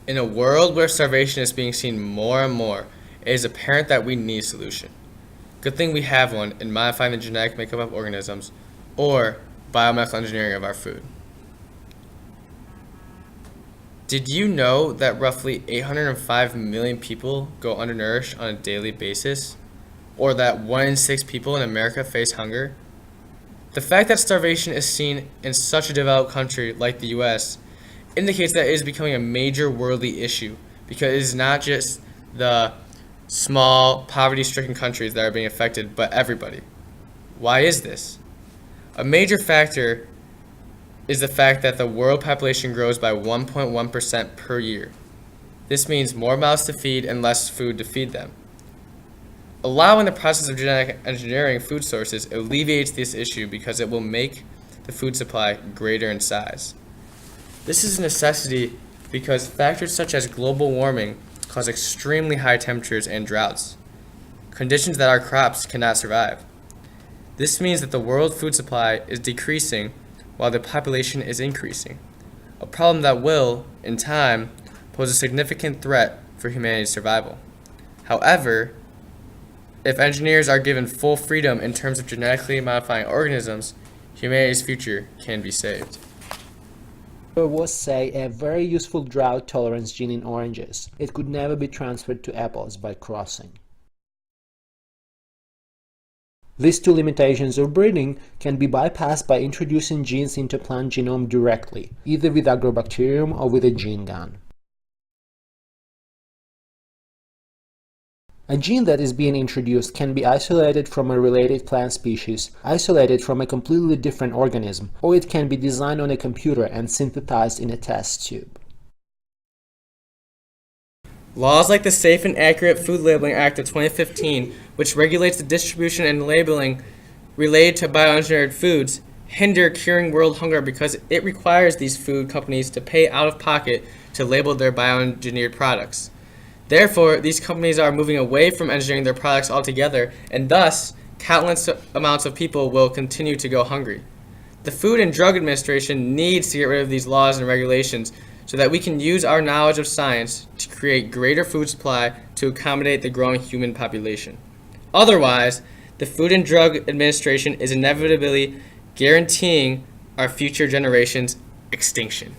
In a world where starvation is being seen more and more, it is apparent that we need a solution. Good thing we have one in modifying the genetic makeup of organisms or biomedical engineering of our food. Did you know that roughly 805 million people go undernourished on a daily basis? Or that 1 in 6 people in America face hunger? The fact that starvation is seen in such a developed country like the US indicates that it is becoming a major worldly issue because it is not just the small, poverty-stricken countries that are being affected, but everybody. Why is this? A major factor is the fact that the world population grows by 1.1% per year. This means more mouths to feed and less food to feed them. Allowing the process of genetic engineering food sources alleviates this issue because it will make the food supply greater in size. This is a necessity because factors such as global warming cause extremely high temperatures and droughts, conditions that our crops cannot survive. This means that the world food supply is decreasing while the population is increasing, a problem that will, in time, pose a significant threat for humanity's survival. However, if engineers are given full freedom in terms of genetically modifying organisms, humanity's future can be saved. There was, say, a very useful drought tolerance gene in oranges. It could never be transferred to apples by crossing. These two limitations of breeding can be bypassed by introducing genes into plant genome directly, either with agrobacterium or with a gene gun. A gene that is being introduced can be isolated from a related plant species, isolated from a completely different organism, or it can be designed on a computer and synthesized in a test tube. Laws like the Safe and Accurate Food Labeling Act of 2015, which regulates the distribution and labeling related to bioengineered foods, hinder curing world hunger because it requires these food companies to pay out of pocket to label their bioengineered products. Therefore, these companies are moving away from engineering their products altogether, and thus, countless amounts of people will continue to go hungry. The Food and Drug Administration needs to get rid of these laws and regulations so that we can use our knowledge of science to create greater food supply to accommodate the growing human population. Otherwise, the Food and Drug Administration is inevitably guaranteeing our future generations' extinction.